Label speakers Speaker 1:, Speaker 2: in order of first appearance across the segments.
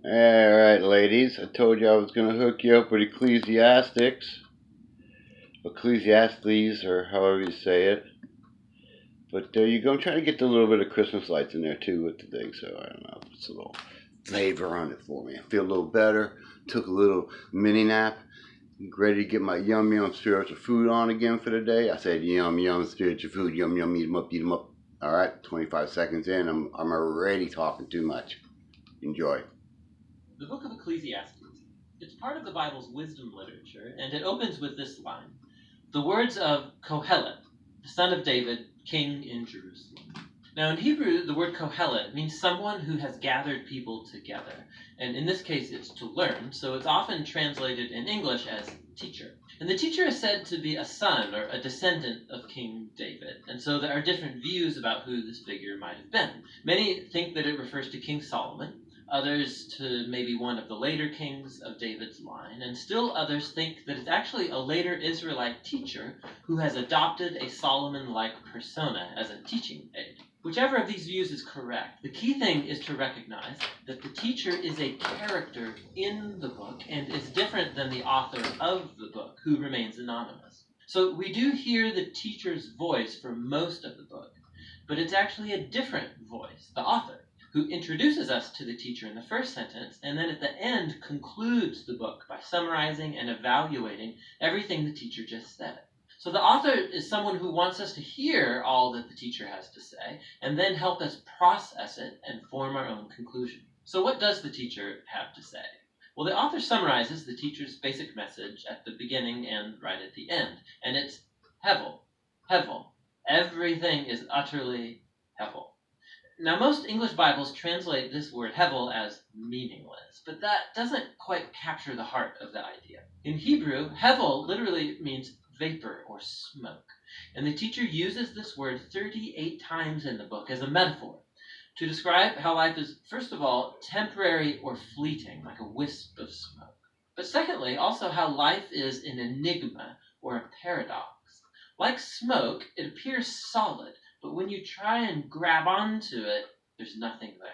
Speaker 1: Alright, ladies, I told you I was going to hook you up with Ecclesiastes, or however you say it. But there you go. I'm trying to get a little bit of Christmas lights in there too with the thing, so I don't know. It's a little flavor on it for me. I feel a little better. Took a little mini nap. Ready to get my yum spiritual food on again for the day. I said yum spiritual food. Yum, eat 'em up. Alright, 25 seconds in, I'm already talking too much. Enjoy.
Speaker 2: The Book of Ecclesiastes. It's part of the Bible's wisdom literature, and it opens with this line: the words of Kohelet, the son of David, king in Jerusalem. Now in Hebrew, the word Kohelet means someone who has gathered people together. And in this case, it's to learn, so it's often translated in English as teacher. And the teacher is said to be a son or a descendant of King David. And so there are different views about who this figure might have been. Many think that it refers to King Solomon, others to maybe one of the later kings of David's line, and still others think that it's actually a later Israelite teacher who has adopted a Solomon-like persona as a teaching aid. Whichever of these views is correct, the key thing is to recognize that the teacher is a character in the book and is different than the author of the book, who remains anonymous. So we do hear the teacher's voice for most of the book, but it's actually a different voice, the author, who introduces us to the teacher in the first sentence, and then at the end concludes the book by summarizing and evaluating everything the teacher just said. So the author is someone who wants us to hear all that the teacher has to say, and then help us process it and form our own conclusion. So what does the teacher have to say? Well, the author summarizes the teacher's basic message at the beginning and right at the end, and it's Hevel. Everything is utterly Hevel. Now, most English Bibles translate this word Hevel as meaningless, but that doesn't quite capture the heart of the idea. In Hebrew, Hevel literally means vapor or smoke, and the teacher uses this word 38 times in the book as a metaphor to describe how life is, first of all, temporary or fleeting, like a wisp of smoke. But secondly, also how life is an enigma or a paradox. Like smoke, it appears solid, but when you try and grab onto it, there's nothing there.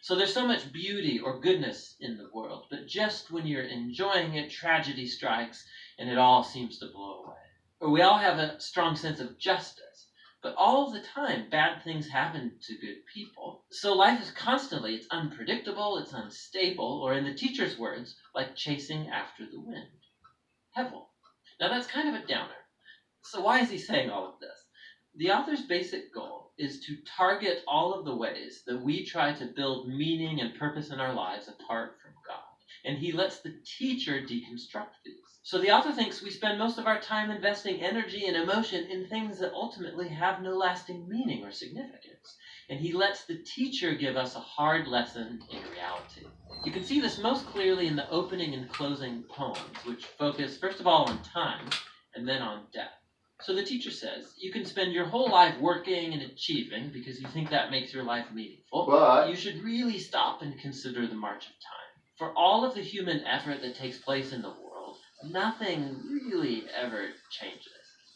Speaker 2: So there's so much beauty or goodness in the world, but just when you're enjoying it, tragedy strikes and it all seems to blow away. Or we all have a strong sense of justice, but all the time bad things happen to good people. So life is constantly, it's unpredictable, it's unstable, or in the teacher's words, like chasing after the wind. Hevel. Now that's kind of a downer. So why is he saying all of this? The author's basic goal is to target all of the ways that we try to build meaning and purpose in our lives apart from God. And he lets the teacher deconstruct these. So the author thinks we spend most of our time investing energy and emotion in things that ultimately have no lasting meaning or significance. And he lets the teacher give us a hard lesson in reality. You can see this most clearly in the opening and closing poems, which focus first of all on time and then on death. So the teacher says, you can spend your whole life working and achieving because you think that makes your life meaningful. But you should really stop and consider the march of time. For all of the human effort that takes place in the world, nothing really ever changes.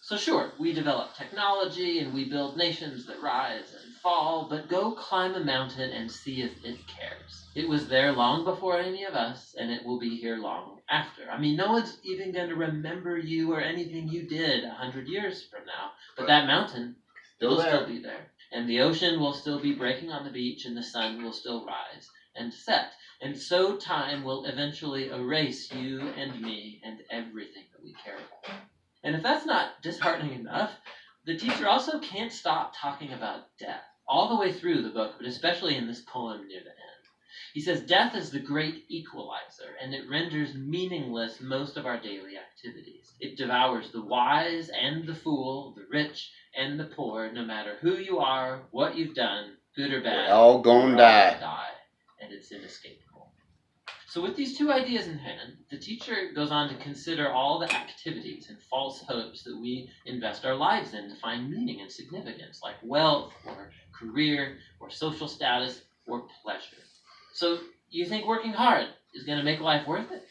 Speaker 2: So sure, we develop technology and we build nations that rise and fall, but go climb a mountain and see if it cares. It was there long before any of us, and it will be here long after. I mean, no one's even going to remember you or anything you did 100 years from now, but that mountain will still be there. And the ocean will still be breaking on the beach, and the sun will still rise and set. And so time will eventually erase you and me and everything that we care about. And if that's not disheartening enough, the teacher also can't stop talking about death all the way through the book, but especially in this poem near the end. He says death is the great equalizer, and it renders meaningless most of our daily activities. It devours the wise and the fool, the rich and the poor, no matter who you are, what you've done, good or bad.
Speaker 1: We're all gonna die.
Speaker 2: And it's inescapable. So with these two ideas in hand, the teacher goes on to consider all the activities and false hopes that we invest our lives in to find meaning and significance, like wealth or career or social status or pleasure. So you think working hard is going to make life worth it?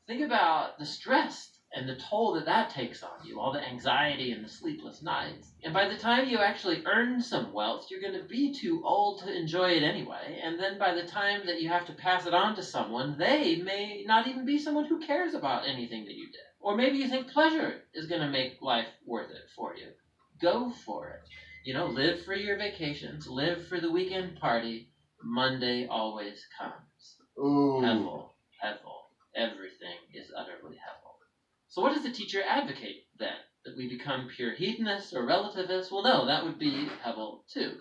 Speaker 2: Think about the stress and the toll that that takes on you, all the anxiety and the sleepless nights. And by the time you actually earn some wealth, you're going to be too old to enjoy it anyway. And then by the time that you have to pass it on to someone, they may not even be someone who cares about anything that you did. Or maybe you think pleasure is going to make life worth it for you. Go for it. Live for your vacations, live for the weekend party. Monday always comes.
Speaker 1: Ooh.
Speaker 2: Hevel, hevel. Everything is utterly hevel. So what does the teacher advocate then? That we become pure hedonists or relativists? Well, no, that would be hevel too.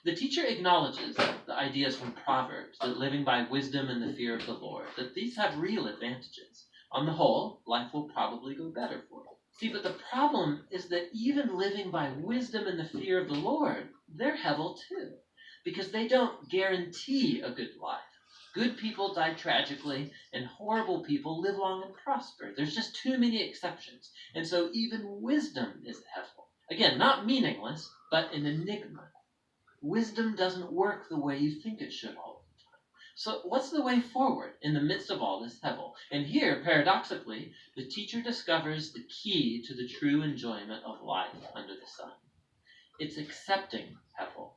Speaker 2: The teacher acknowledges the ideas from Proverbs, that living by wisdom and the fear of the Lord, that these have real advantages. On the whole, life will probably go better for you. See, but the problem is that even living by wisdom and the fear of the Lord, they're hevel too, because they don't guarantee a good life. Good people die tragically, and horrible people live long and prosper. There's just too many exceptions. And so even wisdom is hevel. Again, not meaningless, but an enigma. Wisdom doesn't work the way you think it should all the time. So what's the way forward in the midst of all this hevel? And here, paradoxically, the teacher discovers the key to the true enjoyment of life under the sun. It's accepting hevel.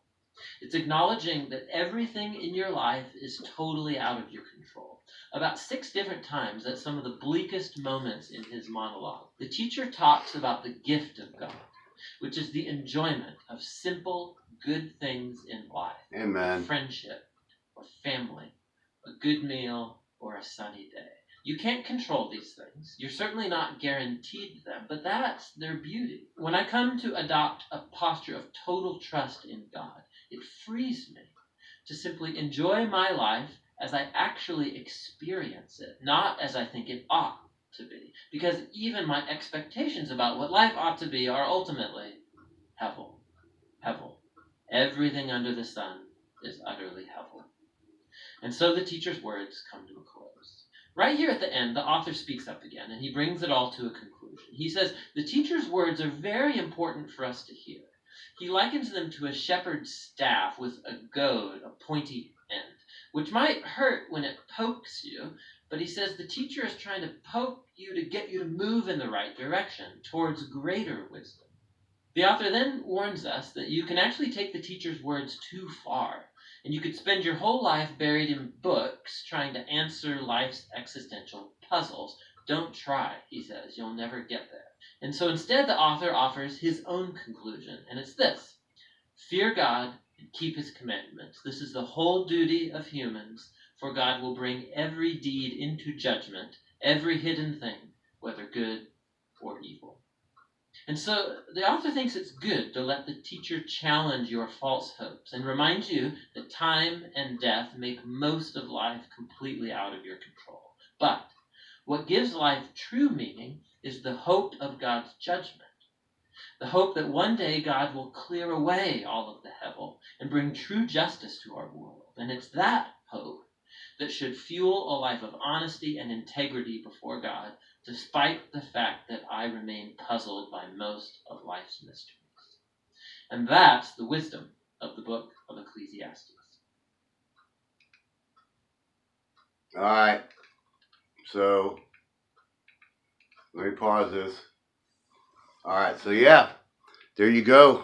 Speaker 2: It's acknowledging that everything in your life is totally out of your control. About 6 different times at some of the bleakest moments in his monologue, the teacher talks about the gift of God, which is the enjoyment of simple, good things in life.
Speaker 1: Amen.
Speaker 2: Friendship, or family, a good meal, or a sunny day. You can't control these things. You're certainly not guaranteed them, but that's their beauty. When I come to adopt a posture of total trust in God, it frees me to simply enjoy my life as I actually experience it, not as I think it ought to be. Because even my expectations about what life ought to be are ultimately hevel. Hevel. Everything under the sun is utterly hevel. And so the teacher's words come to a close. Right here at the end, the author speaks up again, and he brings it all to a conclusion. He says, the teacher's words are very important for us to hear. He likens them to a shepherd's staff with a goad, a pointy end, which might hurt when it pokes you, but he says the teacher is trying to poke you to get you to move in the right direction, towards greater wisdom. The author then warns us that you can actually take the teacher's words too far, and you could spend your whole life buried in books trying to answer life's existential puzzles. Don't try, he says. You'll never get there. And so instead, the author offers his own conclusion, and it's this: fear God and keep his commandments. This is the whole duty of humans, for God will bring every deed into judgment, every hidden thing, whether good or evil. And so the author thinks it's good to let the teacher challenge your false hopes and remind you that time and death make most of life completely out of your control. But what gives life true meaning is the hope of God's judgment. The hope that one day God will clear away all of the hevel and bring true justice to our world. And it's that hope that should fuel a life of honesty and integrity before God, despite the fact that I remain puzzled by most of life's mysteries. And that's the wisdom of the Book of Ecclesiastes.
Speaker 1: All right. So, let me pause this. All right. So, yeah. There you go.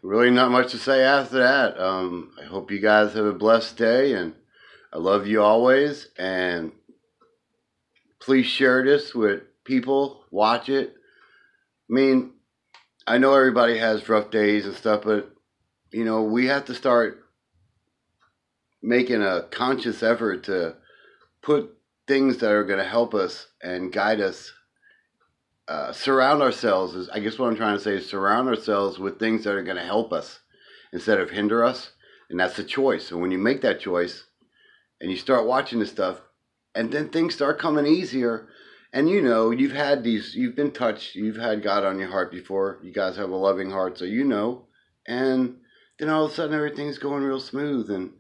Speaker 1: Really not much to say after that. I hope you guys have a blessed day, and I love you always, and please share this with people. Watch it. I mean, I know everybody has rough days and stuff, but, we have to start making a conscious effort to put things that are going to help us and guide us. Surround ourselves, I guess what I'm trying to say is surround ourselves with things that are going to help us instead of hinder us. And that's the choice. And when you make that choice, and you start watching this stuff, and then things start coming easier, and you've been touched, you've had God on your heart before, you guys have a loving heart, so and then all of a sudden everything's going real smooth, and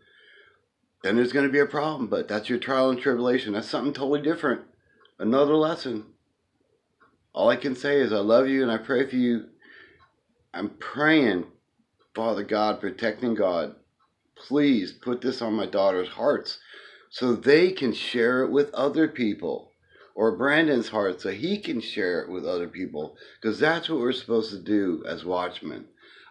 Speaker 1: then there's going to be a problem, but that's your trial and tribulation. That's something totally different. Another lesson. All I can say is I love you and I pray for you. I'm praying, Father God, protecting God, please put this on my daughter's hearts so they can share it with other people. Or Brandon's heart so he can share it with other people. Because that's what we're supposed to do as watchmen.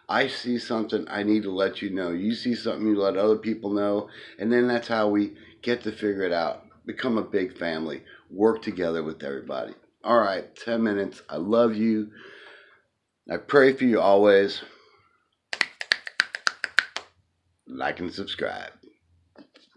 Speaker 1: I see something, I need to let you know. You see something, you let other people know. And then that's how we get to figure it out. Become a big family. Work together with everybody. All right, 10 minutes. I love you. I pray for you always. Like and subscribe.